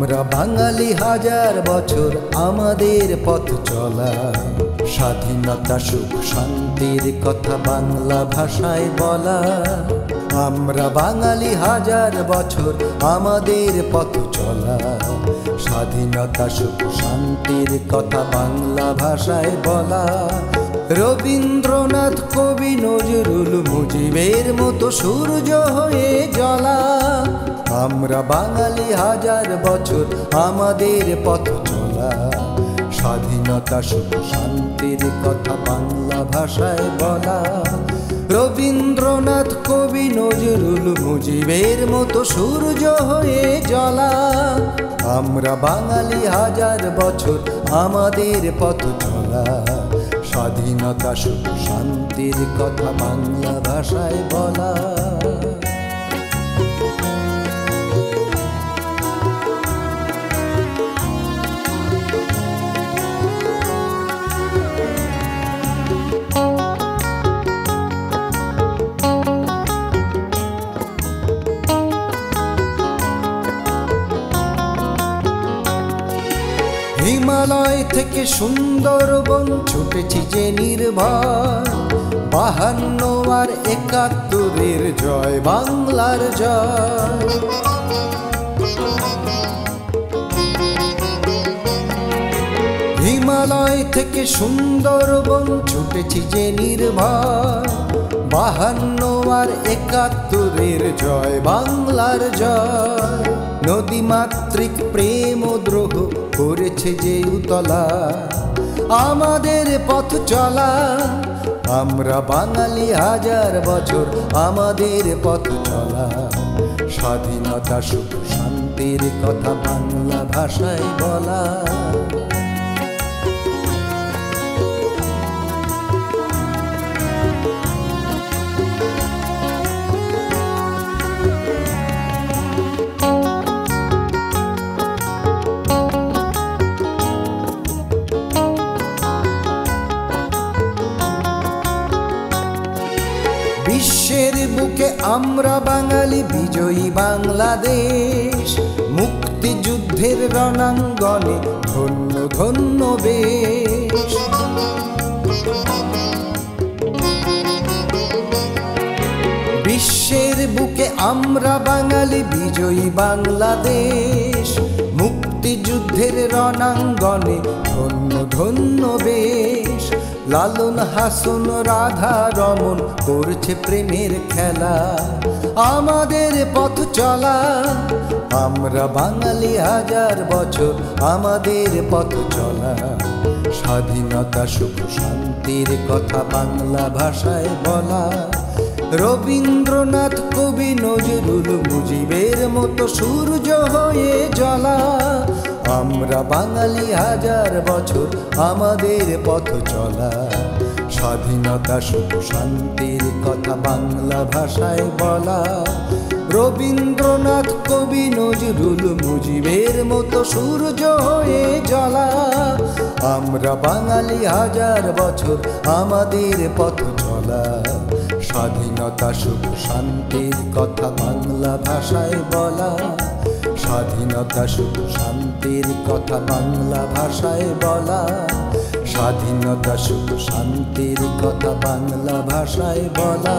আমরা বাঙালি হাজার বছর আমাদের পথ চলা, স্বাধীনতা সুখ শান্তির কথা বাংলা ভাষায় বলা। আমরা বাঙালি হাজার বছর আমাদের পথ চলা, স্বাধীনতা সুখ শান্তির কথা বাংলা ভাষায় বলা। রবীন্দ্রনাথ, কবি নজরুল, মুজিবের মতো সূর্য হয়ে জ্বলা। আমরা বাঙালি হাজার বছর আমাদের পথ চলা, স্বাধীনতা সুখ শান্তির কথা বাংলা ভাষায় বলা। রবীন্দ্রনাথ, কবি নজরুল, মুজিবের মতো সূর্য হয়ে জ্বলা। আমরা বাঙালি হাজার বছর আমাদের পথ চলা, স্বাধীনতা সুখ শান্তির কথা বাংলা ভাষায় বলা। হিমালয় থেকে সুন্দরবন ছুটেছি যে নির্ভয়, 52 আর 71-এর জয় বাংলার জয়। হিমালয় থেকে সুন্দরবন ছুটেছি যে নির্ভয়, 52 আর 71-এর জয় বাংলার জয়। নদীমাতৃক প্রেম ও দ্রোহ করেছে যে উতলা, আমাদের পথ চলা। আমরা বাঙালি হাজার বছর আমাদের পথ চলা, স্বাধীনতা সুখ শান্তির কথা বাংলা ভাষায় বলা। বিশ্বের বুকে আমরা বাঙালি বিজয়ী বাংলাদেশ, মুক্তিযুদ্ধের রণাঙ্গনে ধন্য ধন্য বেশ। বিশ্বের বুকে আমরা বাঙালি বিজয়ী বাংলাদেশ, মুক্তিযুদ্ধের রণাঙ্গনে ধন্য ধন্য বেশ। লালন হাসন রাধা রমন করছে প্রেমের খেলা, আমাদের পথ চলা। আমরা বাঙালি হাজার বছর আমাদের পথ চলা, স্বাধীনতা সুখ শান্তির কথা বাংলা ভাষায় বলা। রবীন্দ্রনাথ, কবি নজরুল, মুজিবের মতো সূর্য হয়ে জ্বলা। আমরা বাঙালি হাজার বছর আমাদের পথ চলা, স্বাধীনতা সুখ শান্তির কথা বাংলা ভাষায় বলা। রবীন্দ্রনাথ, কবি নজরুল, মুজিবের মতো সূর্য হয়ে জ্বলা। আমরা বাঙালি হাজার বছর আমাদের পথ চলা, স্বাধীনতা সুখ শান্তির কথা বাংলা ভাষায় বলা। স্বাধীনতা সুখ শান্তির কথা বাংলা ভাষায় বলা। স্বাধীনতা সুখ শান্তির কথা বাংলা ভাষায় বলা।